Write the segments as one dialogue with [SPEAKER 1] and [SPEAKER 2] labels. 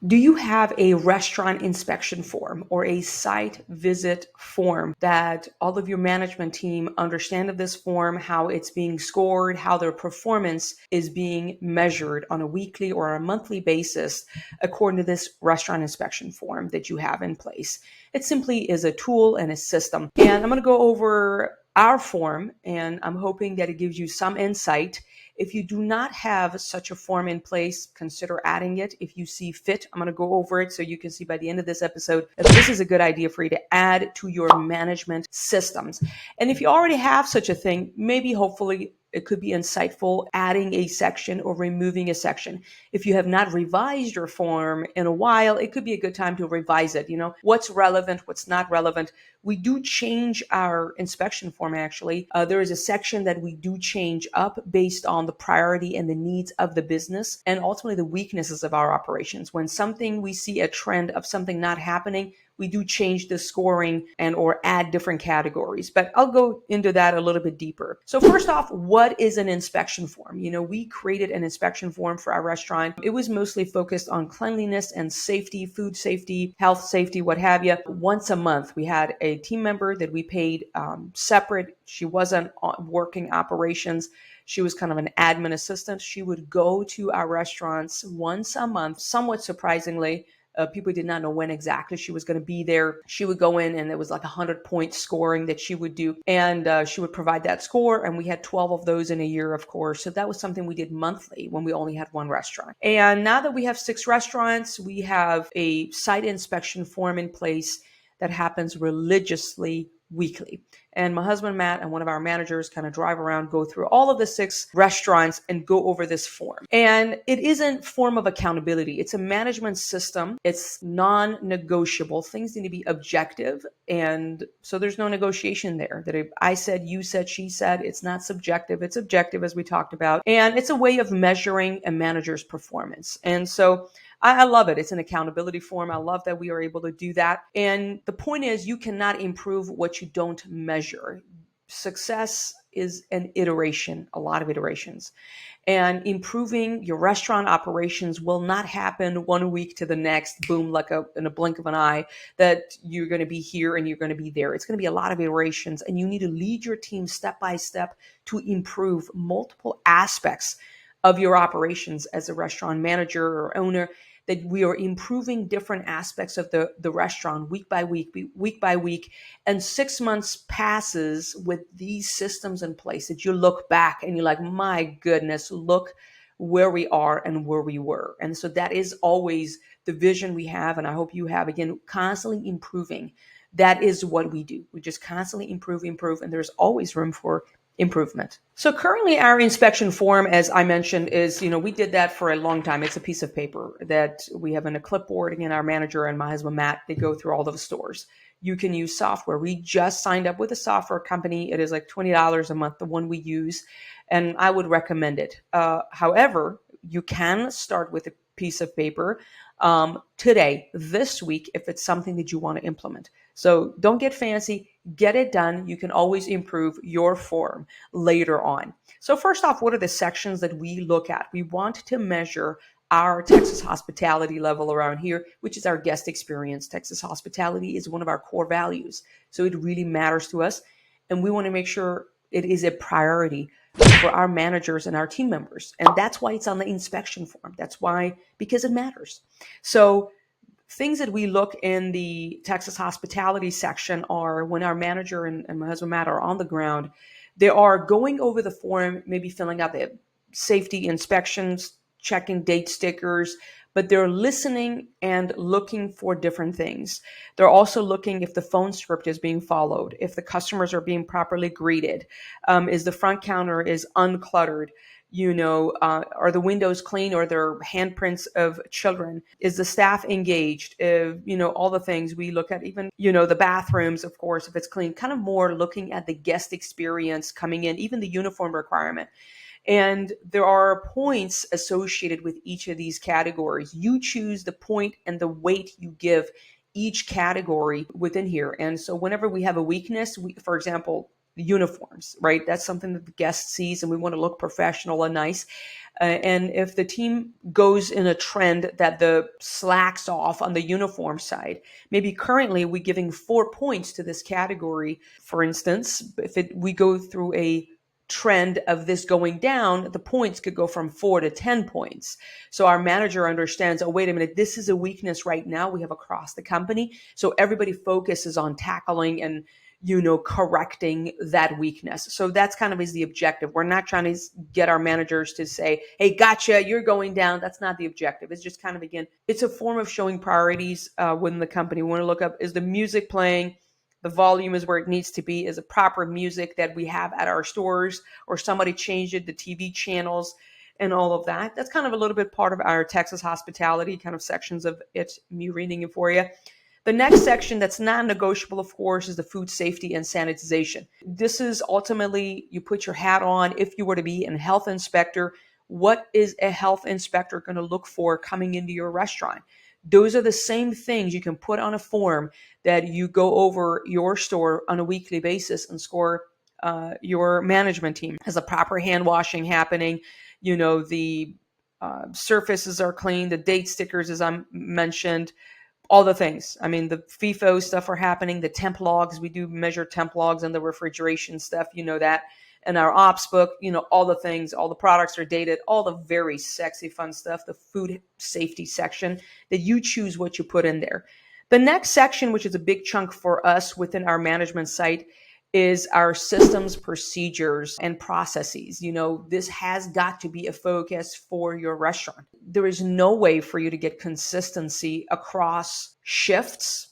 [SPEAKER 1] Do you have a restaurant inspection form or a site visit form that all of your management team understand of this form, how it's being scored, how their performance is being measured on a weekly or a monthly basis according to this restaurant inspection form that you have in place? It simply is a tool and a system. And I'm going to go over our form, and I'm hoping that it gives you some insight. If you do not have such a form in place, consider adding it if you see fit. I'm going to go over it so you can see by the end of this episode that this is a good idea for you to add to your management systems. And if you already have such a thing, maybe hopefully it could be insightful adding a section or removing a section. If you have not revised your form in a while, it could be a good time to revise it. What's relevant, what's not relevant. We do change our inspection form, actually. There is a section that we do change up based on the priority and the needs of the business and ultimately the weaknesses of our operations. When we see a trend of something not happening, we do change the scoring and or add different categories. But I'll go into that a little bit deeper. So first off, what is an inspection form? We created an inspection form for our restaurant. It was mostly focused on cleanliness and safety, food safety, health safety, what have you. Once a month, we had a team member that we paid separate. She wasn't working operations. She was kind of an admin assistant. She would go to our restaurants once a month, somewhat surprisingly. People did not know when exactly she was going to be there. She would go in and it was like 100-point scoring that she would do. And she would provide that score. And we had 12 of those in a year, of course. So that was something we did monthly when we only had one restaurant. And now that we have 6 restaurants, we have a site inspection form in place that happens religiously weekly. And my husband, Matt, and one of our managers kind of drive around, go through all of the 6 restaurants and go over this form. And it isn't form of accountability. It's a management system. It's non-negotiable. Things need to be objective. And so there's no negotiation there. That if I said, you said, she said, it's not subjective. It's objective, as we talked about. And it's a way of measuring a manager's performance. And so I love it. It's an accountability form. I love that we are able to do that. And the point is, you cannot improve what you don't measure. Success is an iteration, a lot of iterations. And improving your restaurant operations will not happen one week to the next, boom, like in a blink of an eye, that you're going to be here and you're going to be there. It's going to be a lot of iterations, and you need to lead your team step by step to improve multiple aspects of your operations as a restaurant manager or owner, that we are improving different aspects of the restaurant week by week. And 6 months passes with these systems in place that you look back and you're like, my goodness, look where we are and where we were. And so that is always the vision we have. And I hope you have, again, constantly improving. That is what we do. We just constantly improve. And there's always room for improvement. So currently our inspection form, as I mentioned, is, we did that for a long time. It's a piece of paper that we have in a clipboard. Again, our manager and my husband, Matt, they go through all of the stores. You can use software. We just signed up with a software company. It is like $20 a month, the one we use, and I would recommend it. However, you can start with a piece of paper today, this week, if it's something that you want to implement. So don't get fancy, get it done. You can always improve your form later on. So first off, what are the sections that we look at? We want to measure our Texas hospitality level around here, which is our guest experience. Texas hospitality is one of our core values. So it really matters to us. And we want to make sure it is a priority for our managers and our team members. And that's why it's on the inspection form. That's why, because it matters. So things that we look in the Texas hospitality section are when our manager and my husband Matt are on the ground, they are going over the form, maybe filling out the safety inspections, checking date stickers, but they're listening and looking for different things. They're also looking if the phone script is being followed, if the customers are being properly greeted, is the front counter is uncluttered, are the windows clean or there are handprints of children? Is the staff engaged? All the things we look at, even, the bathrooms, of course, if it's clean, kind of more looking at the guest experience coming in, even the uniform requirement. And there are points associated with each of these categories. You choose the point and the weight you give each category within here. And so whenever we have a weakness, for example, uniforms, right? That's something that the guest sees, and we want to look professional and nice. And if the team goes in a trend that the slacks off on the uniform side, maybe currently we're giving 4 points to this category. For instance, if we go through a trend of this going down, the points could go from 4 to 10 points. So our manager understands, oh, wait a minute, this is a weakness right now we have across the company. So everybody focuses on tackling and correcting that weakness. So that's kind of is the objective. We're not trying to get our managers to say, hey, gotcha, you're going down. That's not the objective. It's just kind of, again, it's a form of showing priorities within the company. We want to look up, is the music playing? The volume is where it needs to be. Is it proper music that we have at our stores, or somebody changed it, the TV channels and all of that? That's kind of a little bit part of our Texas hospitality kind of sections of it, me reading it for you. The next section that's non-negotiable, of course, is the food safety and sanitization. This is ultimately, you put your hat on. If you were to be a health inspector, what is a health inspector going to look for coming into your restaurant? Those are the same things you can put on a form that you go over your store on a weekly basis and score your management team. Has a proper hand washing happening? The surfaces are clean, the date stickers, as I mentioned, all the things. I mean, the FIFO stuff are happening, the temp logs, we do measure temp logs and the refrigeration stuff, that. And our ops book, all the things, all the products are dated, all the very sexy, fun stuff, the food safety section, that you choose what you put in there. The next section, which is a big chunk for us within our management site, is our systems, procedures, and processes. This has got to be a focus for your restaurant. There is no way for you to get consistency across shifts.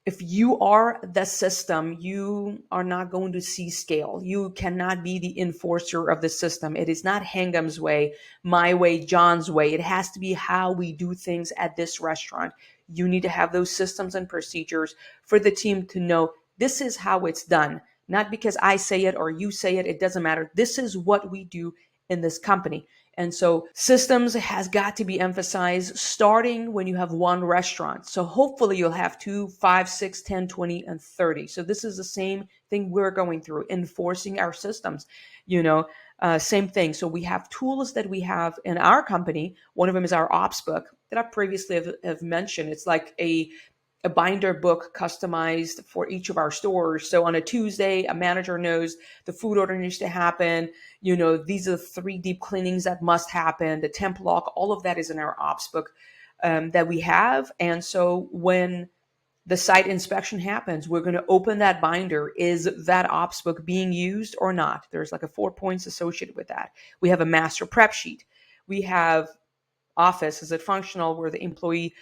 [SPEAKER 1] If you are the system, you are not going to see scale. You cannot be the enforcer of the system. It is not Hangham's way, my way, John's way. It has to be how we do things at this restaurant. You need to have those systems and procedures for the team to know this is how it's done. Not because I say it or you say it, it doesn't matter. This is what we do in this company. And so systems has got to be emphasized starting when you have one restaurant. So hopefully you'll have 2, 5, 6, 10, 20, and 30. So this is the same thing we're going through, enforcing our systems, same thing. So we have tools that we have in our company. One of them is our ops book that I previously have mentioned. It's like a binder book customized for each of our stores. So on a Tuesday, a manager knows the food order needs to happen. These are the 3 deep cleanings that must happen. The temp log, all of that is in our ops book that we have. And so when the site inspection happens, we're going to open that binder. Is that ops book being used or not? There's like a 4 points associated with that. We have a master prep sheet. We have office. Is it functional? Where the employee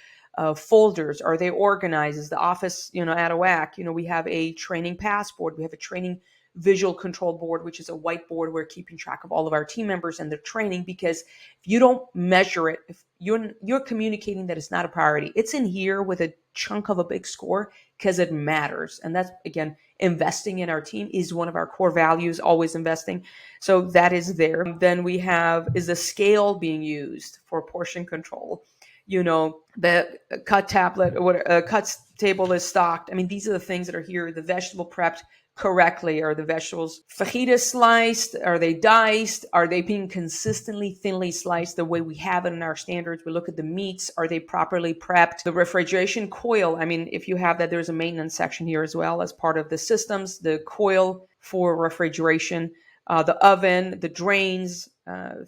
[SPEAKER 1] folders, are they organized? Is the office, out of whack? We have a training passport. We have a training visual control board, which is a whiteboard. We're keeping track of all of our team members and their training, because if you don't measure it, if you're communicating that it's not a priority, it's in here with a chunk of a big score because it matters. And that's, again, investing in our team is one of our core values, always investing. So that is there. Then we have, is the scale being used for portion control? The cut tablet or cut table is stocked. I mean, these are the things that are here. The vegetable prepped correctly. Are the vegetables fajita sliced? Are they diced? Are they being consistently thinly sliced the way we have it in our standards? We look at the meats. Are they properly prepped? The refrigeration coil. I mean, if you have that, there's a maintenance section here as well as part of the systems. The coil for refrigeration. The oven, the drains,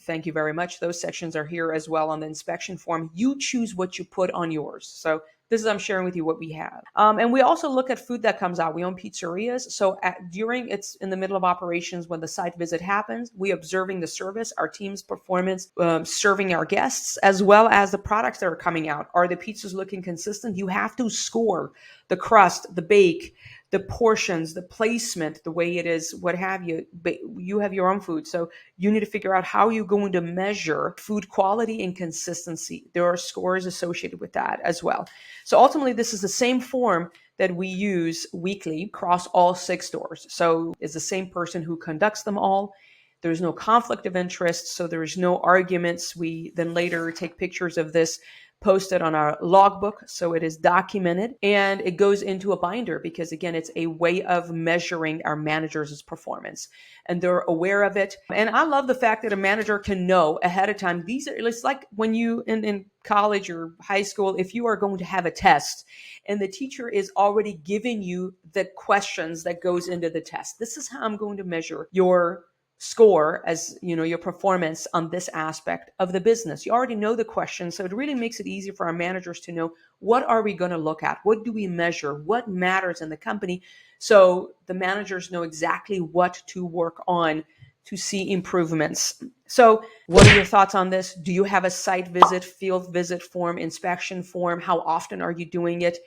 [SPEAKER 1] thank you very much. Those sections are here as well on the inspection form. You choose what you put on yours. So this is, I'm sharing with you what we have. And we also look at food that comes out. We own pizzerias. So during, it's in the middle of operations when the site visit happens, we observing the service, our team's performance, serving our guests, as well as the products that are coming out. Are the pizzas looking consistent? You have to score the crust, the bake, the portions, the placement, the way it is, what have you. But you have your own food. So you need to figure out how you're going to measure food quality and consistency. There are scores associated with that as well. So ultimately, this is the same form that we use weekly across all 6 stores. So it's the same person who conducts them all. There's no conflict of interest, so there's no arguments. We then later take pictures of this posted on our logbook, so it is documented, and it goes into a binder because, again, it's a way of measuring our managers' performance, and they're aware of it. And I love the fact that a manager can know ahead of time. It's like when you in college or high school, if you are going to have a test and the teacher is already giving you the questions that goes into the test. This is how I'm going to measure your score, as your performance on this aspect of the business. You already know the questions, so it really makes it easy for our managers to know, what are we going to look at, what do we measure, what matters in the company, so the managers know exactly what to work on to see improvements. So what are your thoughts on this? Do you have a site visit, field visit form, inspection form? How often are you doing it?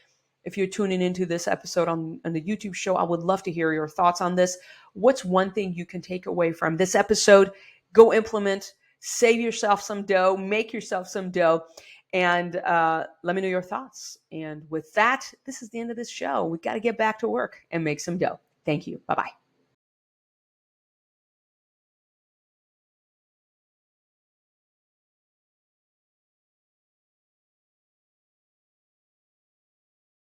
[SPEAKER 1] If you're tuning into this episode on the YouTube show, I would love to hear your thoughts on this. What's one thing you can take away from this episode? Go implement, save yourself some dough, make yourself some dough, and let me know your thoughts. And with that, this is the end of this show. We got to get back to work and make some dough. Thank you. Bye-bye.